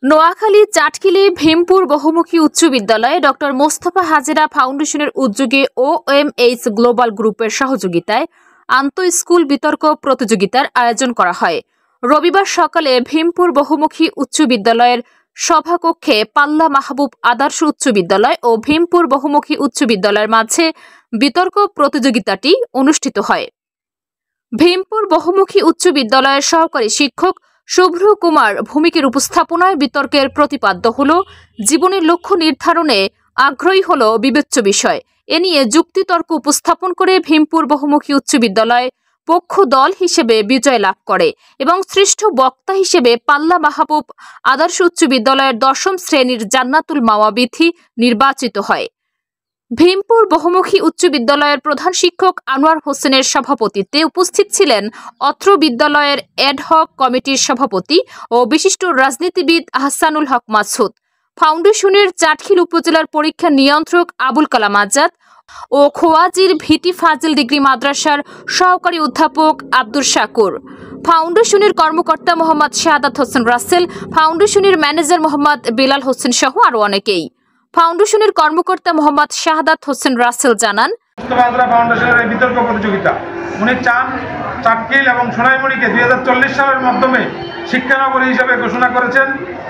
নোয়াখালী চাটখিলি ভীমপুর বহুমুখী উচ্চ বিদ্যালয়ে ডক্টর মোস্তফা হাজেরা ফাউন্ডেশনের উদ্যোগে OMH গ্লোবাল গ্রুপের সহযোগিতায় আন্তঃ স্কুল বিতর্ক প্রতিযোগিতার আয়োজন করা হয়। রবিবার সকালে ভীমপুর বহুমুখী উচ্চ বিদ্যালয়ের সভাকক্ষে পাল্লা মাহবুব আদর্শ উচ্চ বিদ্যালয় ও ভীমপুর বহুমুখী উচ্চ বিদ্যালয়ের মাঝে বিতর্ক প্রতিযোগিতাটি অনুষ্ঠিত হয়। ভীমপুর বহুমুখী উচ্চ বিদ্যালয়ের সহকারী শিক্ষক শুভ্র কুমার ভূমিকের উপস্থাপনায় বিতর্কের প্রতিপাদ্য হল জীবনের লক্ষ্য নির্ধারণে আগ্রহী হল বিবেচ্য বিষয়। এ নিয়ে যুক্তিতর্ক উপস্থাপন করে ভীমপুর বহুমুখী উচ্চ বিদ্যালয় পক্ষ দল হিসেবে বিজয় লাভ করে এবং শ্রেষ্ঠ বক্তা হিসেবে পাল্লা মাহবুব আদর্শ উচ্চ বিদ্যালয়ের 10ম শ্রেণীর জান্নাতুল মাওয়া বিথি নির্বাচিত হয়। ভীমপুর বহুমুখী উচ্চ বিদ্যালয়ের প্রধান শিক্ষক আনোয়ার হোসেনের সভাপতিত্বে উপস্থিত ছিলেন অত্র বিদ্যালয়ের অ্যাডহক কমিটির সভাপতি ও বিশিষ্ট রাজনীতিবিদ আহসানুল হক মাসুদ, ফাউন্ডেশনের চাটখিল উপজেলার পরীক্ষা নিয়ন্ত্রক আবুল কালাম আজাদ ও খোয়াজির ভিটি ফাজিল ডিগ্রি মাদ্রাসার সহকারী অধ্যাপক আব্দুর শাকুর, ফাউন্ডেশনের কর্মকর্তা মোহাম্মদ শাহাদাত হোসেন রাসেল, ফাউন্ডেশনের ম্যানেজার মোহাম্মদ বিলাল হোসেন সহ আরও অনেকেই। ফাউন্ডেশনের কর্মকর্তা মোহাম্মদ শাহাদাত হোসেন রাসেল জানান, ফাউন্ডেশনের এই বিতর্ক প্রতিযোগিতা উনি চান চাটখিল এবং সোনাইমুড়িকে 2040 সালের মাধ্যমে শিক্ষানগরী হিসেবে ঘোষণা করেছেন।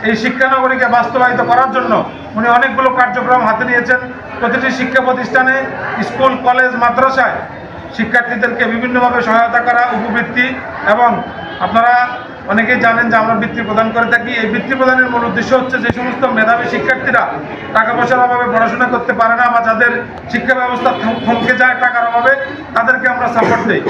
এই শিক্ষানগরীকে বাস্তবায়িত করার জন্য উনি অনেকগুলো কার্যক্রম হাতে নিয়েছেন। প্রতিটি শিক্ষা প্রতিষ্ঠানে, স্কুল, কলেজ, মাদ্রাসায় শিক্ষার্থীদেরকে বিভিন্নভাবে সহায়তা করা, উপবৃত্তি, এবং আপনারা অনেকেই জানেন যে আমরা বৃত্তি প্রদান করে থাকি। এই বৃত্তি প্রদানের মূল উদ্দেশ্য হচ্ছে যে সমস্ত মেধাবী শিক্ষার্থীরা টাকা পয়সার অভাবে পড়াশোনা করতে পারে না বা যাদের শিক্ষা ব্যবস্থা থমকে যায় টাকার অভাবে, তাদেরকে আমরা সাপোর্ট দিই।